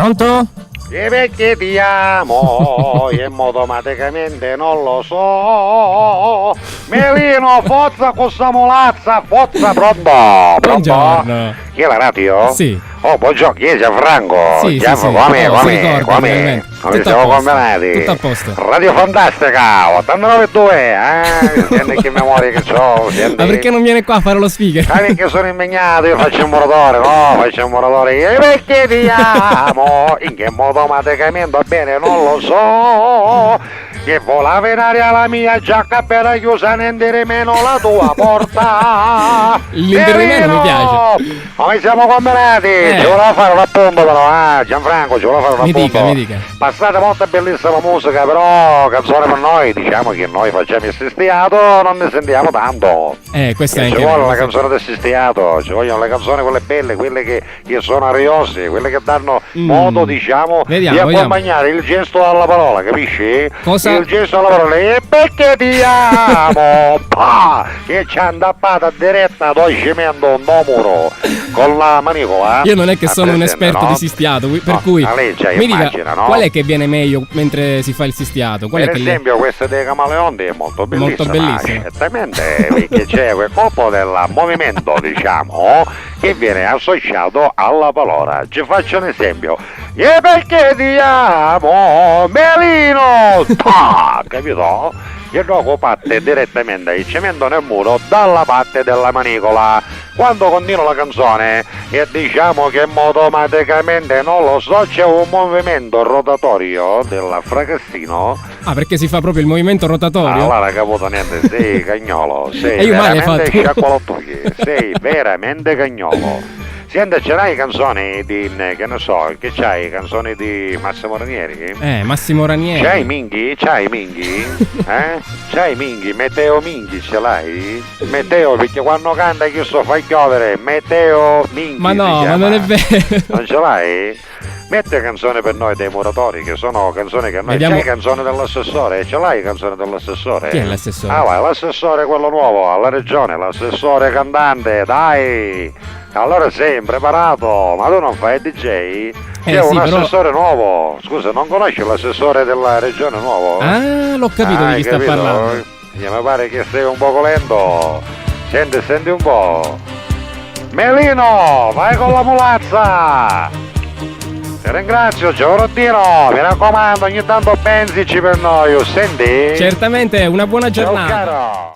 Pronto? E perché ti amo e automaticamente non lo so. Melino, forza con sta molazza, forza, pronto? Buongiorno. Chi è la radio? Sì. Oh, buongiorno, chi è Gianfranco? Sì, Gianfranco, sì, sì. come, Si ricorda, come? ovviamente. Come Tutto siamo a posto. combinati? Tutto a posto. Radio Fantastica, 89.2, senti che memoria che c'ho, senti. Ma perché non viene qua a fare lo speaker? Ah, perché sono impegnato, io faccio un moratore, no, faccio un moratore, e perché ti amo, in che modo automaticamente va bene, non lo so, che volava in aria la mia giacca per chiusa nendere meno la tua porta. L'interimeno mi piace. Come siamo combinati? Ci voleva fare un appunto però, Gianfranco, ci voleva fare un appunto. Mi dica. Passate molta bellissima musica, però canzone per noi, diciamo che noi facciamo il sistiato, non ne sentiamo tanto. Questa è Ci anche vuole vero, la sì. canzone del sistiato, ci vogliono le canzoni quelle belle, quelle che sono ariose, quelle che danno modo, diciamo, Vediamo, di vediamo. accompagnare il gesto alla parola, capisci? Cosa? Il gesto alla parola, e perché ti amo? Pa! Che ci ha andappato a diretta dolcemente un muro con la manicola. Io non è che sono un Presente, esperto no? di sistiato, per No, cui la legge, mi dica immagina, no? qual è che viene meglio mentre si fa il sistiato? Qual è Per che esempio questa dei Camaleonti è molto bellissima, bellissima. certamente, perché c'è quel colpo del movimento, diciamo, che viene associato alla parola. Ci faccio un esempio. E perché ti amo, Melino? Pa! Capito? Il gioco parte direttamente il cemento nel muro dalla parte della manicola. Quando continua la canzone e diciamo che automaticamente, non lo so, c'è un movimento rotatorio del fracassino. Ah, perché si fa proprio il movimento rotatorio? Allora caputo niente, sei cagnolo, sei E io male veramente fatto. sciacquolottochi, sei veramente cagnolo. Senti, ce l'hai canzoni di, che ne so, che c'hai canzoni di Massimo Ranieri? Massimo Ranieri. C'hai Minghi? C'hai Minghi? C'hai Minghi? Meteo Minghi ce l'hai? Meteo, perché quando canta chi sto fa piovere, Meteo Minghi. Ma no, si ma chiama. non è vero. Non ce l'hai? Metti canzone per noi dei muratori, che sono canzoni che noi. Vediamo. C'hai canzone dell'assessore? Ce l'hai canzone dell'assessore? Chi è l'assessore? Ah, vai, l'assessore quello nuovo alla regione, l'assessore cantante, dai! Allora sei impreparato, ma tu non fai il DJ? C'è un sì, però- assessore nuovo, scusa, non conosci l'assessore della regione nuovo? Ah, l'ho capito di Hai chi sta capito? parlando. Mi pare che sei un poco lento. Senti un po'. Melino, vai con la mulazza! Ti ringrazio, Giovrottino, mi raccomando, ogni tanto pensici per noi, senti? Certamente, una buona Ciao giornata. caro!